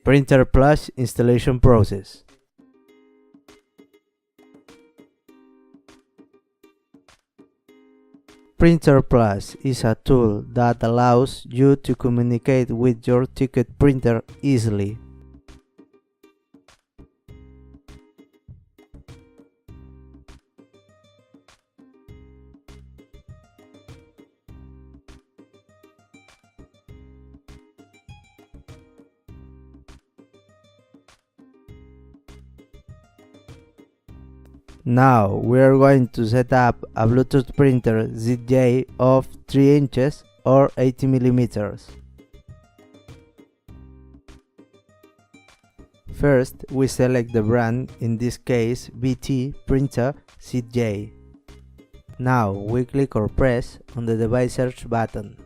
Printer Plus installation process. Printer Plus is a tool that allows you to communicate with your ticket printer easily. Now we are going to set up a Bluetooth printer ZJ of 3 inches or 80 millimeters. First, we select the brand, in this case BT Printer ZJ. Now we click or press on the device search button.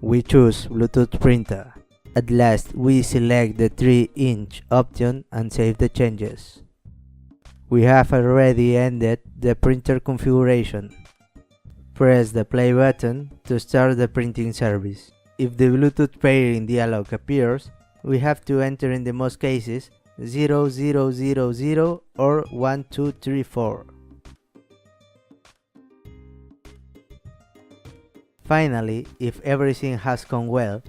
We choose Bluetooth printer. At last, we select the 3-inch option and save the changes. We have already ended the printer configuration. Press the play button to start the printing service. If the Bluetooth pairing dialog appears, we have to enter in the most cases 0000 or 1234. Finally, if everything has gone well,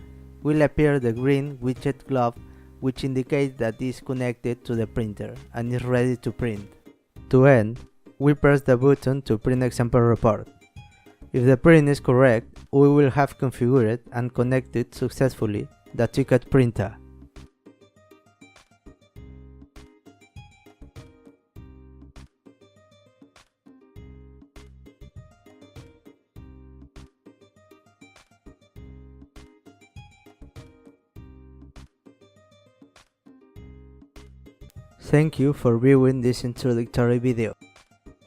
will appear the green widget globe, which indicates that it is connected to the printer and is ready to print. To end, we press the button to print example report. If the print is correct, we will have configured and connected successfully the ticket printer. Thank you for viewing this introductory video.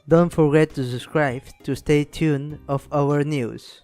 Don't forget to subscribe to stay tuned of our news.